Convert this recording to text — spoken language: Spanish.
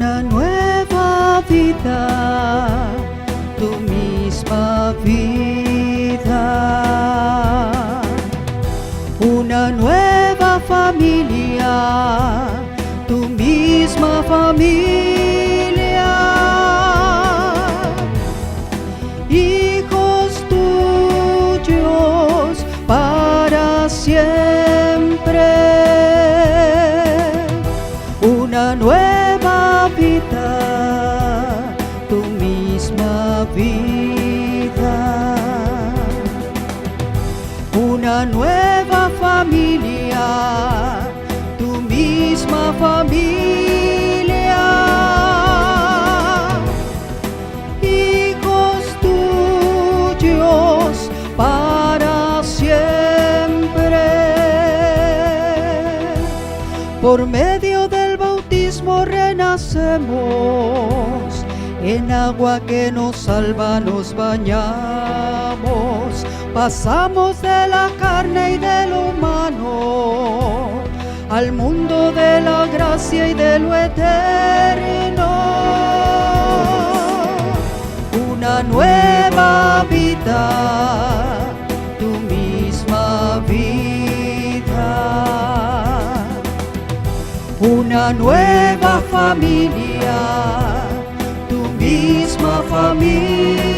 una nueva vida, tu misma vida, una nueva familia, tu misma familia, hijos tuyos para siempre, una nueva vida, tu misma vida, una nueva familia, tu misma familia, hijos tuyos para siempre. Por medio del bautismo renacemos, en agua que nos salva nos bañamos, pasamos de la carne y de lo humano al mundo de la gracia y de lo eterno. Una nueva vida, tu misma vida, una nueva familia, tu misma familia,